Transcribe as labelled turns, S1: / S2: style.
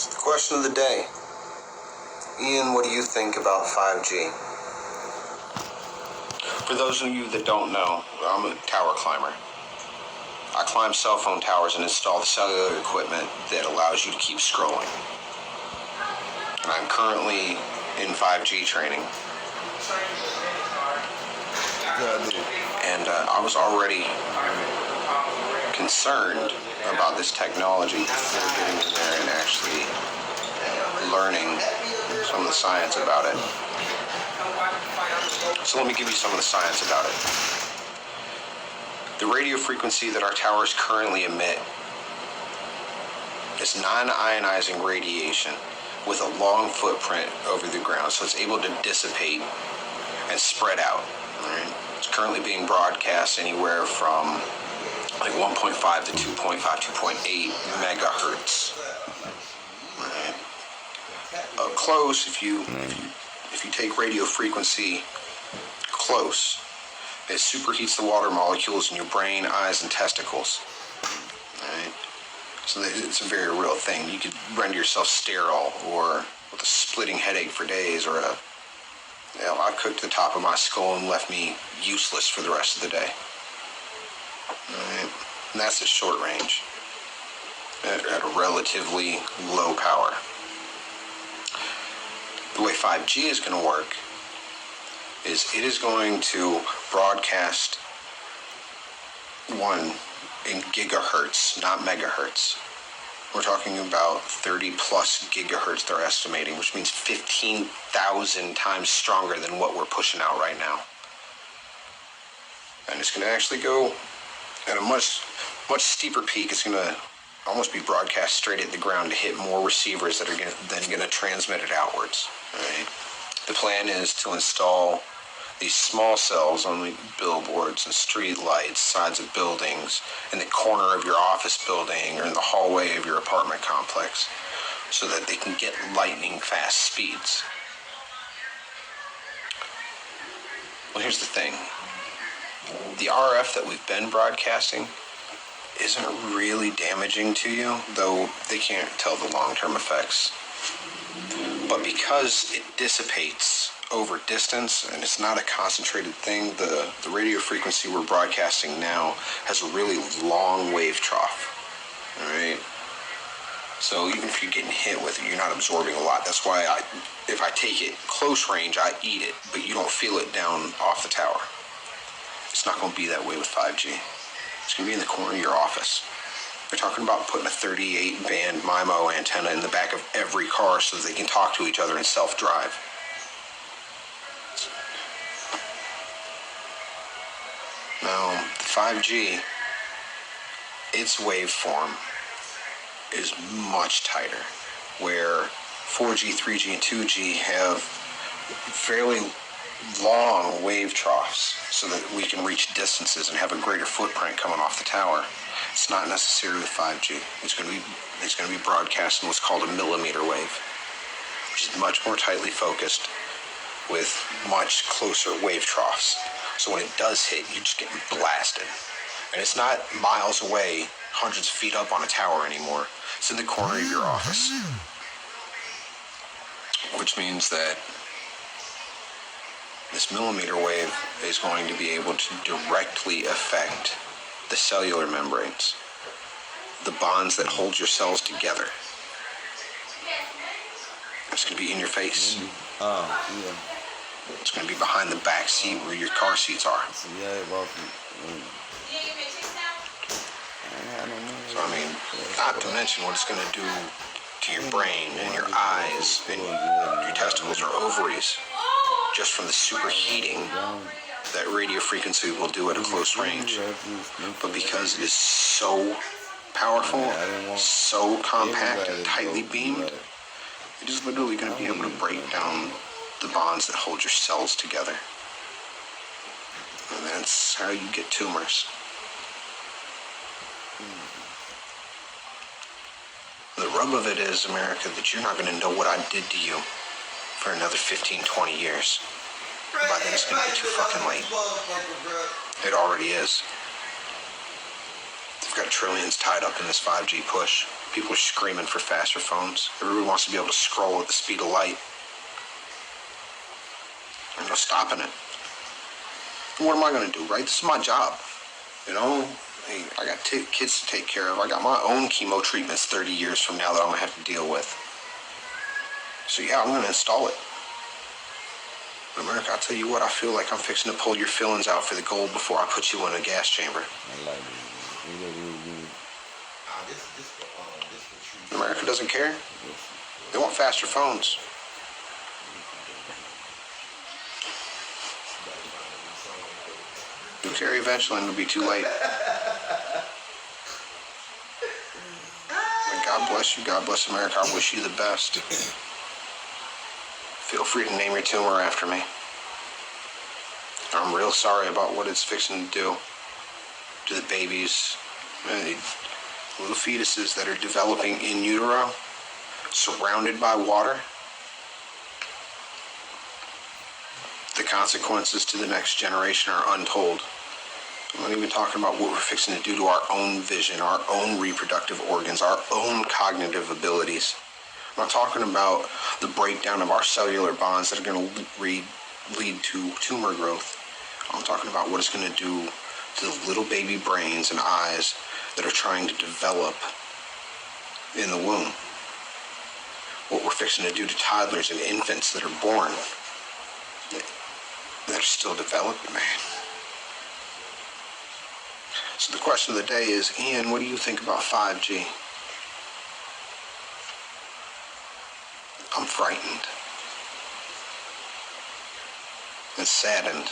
S1: The question of the day. Ian, what do you think about 5G? For those of you that don't know, I'm a tower climber. I climb cell phone towers and install the cellular equipment that allows you to keep scrolling. And I'm currently in 5G training. And I was already concerned about this technology before getting in there and actually learning some of the science about it. So let me give you some of the science about it. The radio frequency that our towers currently emit is non-ionizing radiation with a long footprint over the ground, so it's able to dissipate and spread out. Right? It's currently being broadcast anywhere from like 1.5 to 2.5, 2.8 megahertz. Right? Close, if you take radio frequency close, it superheats the water molecules in your brain, eyes, and testicles. Right? So it's a very real thing. You could render yourself sterile or with a splitting headache for days, or I cooked the top of my skull and left me useless for the rest of the day. Right? And that's at short range, at a relatively low power. The way 5G is going to work is it is going to broadcast in gigahertz, not megahertz. We're talking about 30 plus gigahertz they're estimating, which means 15,000 times stronger than what we're pushing out right now. And it's going to actually go at a much steeper peak. It's going to almost be broadcast straight at the ground to hit more receivers that are then going to transmit it outwards. Right? The plan is to install these small cells on the billboards and street lights, sides of buildings, in the corner of your office building or in the hallway of your apartment complex, so that they can get lightning fast speeds. Well, here's the thing. The RF that we've been broadcasting isn't really damaging to you, though they can't tell the long-term effects. But because it dissipates over distance and it's not a concentrated thing, the radio frequency we're broadcasting now has a really long wave trough. All right? So even if you're getting hit with it, you're not absorbing a lot. That's why if I take it close range, I eat it, but you don't feel it down off the tower. It's not going to be that way with 5G. It's going to be in the corner of your office. They're talking about putting a 38-band MIMO antenna in the back of every car so that they can talk to each other and self-drive. Now, the 5G, its waveform is much tighter, where 4G, 3G, and 2G have fairly long wave troughs so that we can reach distances and have a greater footprint coming off the tower. It's not necessarily with 5G. It's going to be broadcast in what's called a millimeter wave, which is much more tightly focused with much closer wave troughs. So when it does hit, you're just getting blasted. And it's not miles away, hundreds of feet up on a tower anymore. It's in the corner of your office. Which means that this millimeter wave is going to be able to directly affect the cellular membranes, the bonds that hold your cells together. It's going to be in your face. It's going to be behind the back seat where your car seats are. So, I mean, not to mention what it's going to do to your brain and your eyes and your testicles or ovaries, just from the superheating that radio frequency will do at a close range. But because it is so powerful, so compact and tightly beamed, it is literally going to be able to break down the bonds that hold your cells together. And that's how you get tumors. The rub of it is, America, that you're not going to know what I did to you for another 15, 20 years. By then it's going to be too fucking late. It already is. The We've got trillions tied up in this 5G push. People are screaming for faster phones. Everybody wants to be able to scroll at the speed of light. There's no stopping it. And what am I going to do, right? This is my job. You know, hey, I got kids to take care of. I got my own chemo treatments 30 years from now that I'm going to have to deal with. So yeah, I'm going to install it. But America, I'll tell you what, I feel like I'm fixing to pull your fillings out for the gold before I put you in a gas chamber. America doesn't care. They want faster phones. You'll carry eventually and it'll be too late. But God bless you. God bless America. I wish you the best. Feel free to name your tumor after me. I'm real sorry about what it's fixing to do to the babies, the little fetuses that are developing in utero, surrounded by water. The consequences to the next generation are untold. I'm not even talking about what we're fixing to do to our own vision, our own reproductive organs, our own cognitive abilities. I'm not talking about the breakdown of our cellular bonds that are going to lead to tumor growth. I'm talking about what it's going to do to the little baby brains and eyes that are trying to develop in the womb. What we're fixing to do to toddlers and infants that are born, that are still developing, man. So the question of the day is, Ian, what do you think about 5G? I'm frightened and saddened.